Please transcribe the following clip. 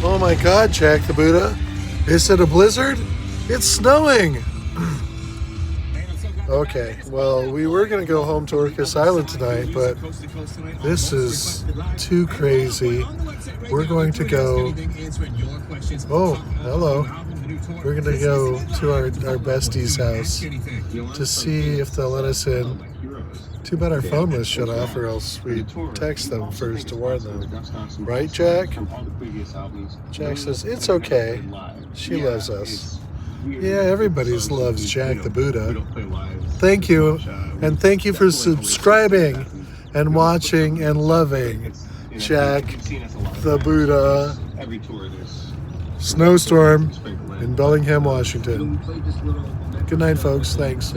Oh my God, Jack the Buddha. Is it a blizzard? It's snowing. Okay, well, we were going to go home to Orcas Island tonight, but this is too crazy. We're going to go... Oh, hello. We're going to go to our bestie's house to see if they'll let us in. Too bad our phone was shut off, or else we'd text them first to warn them. Right, Jack? Jack says, it's okay. She loves us. Yeah, everybody loves Jack the Buddha. Thank you. And thank you for subscribing and watching and loving Jack the Buddha. Snowstorm in Bellingham, Washington. Good night, folks. Thanks.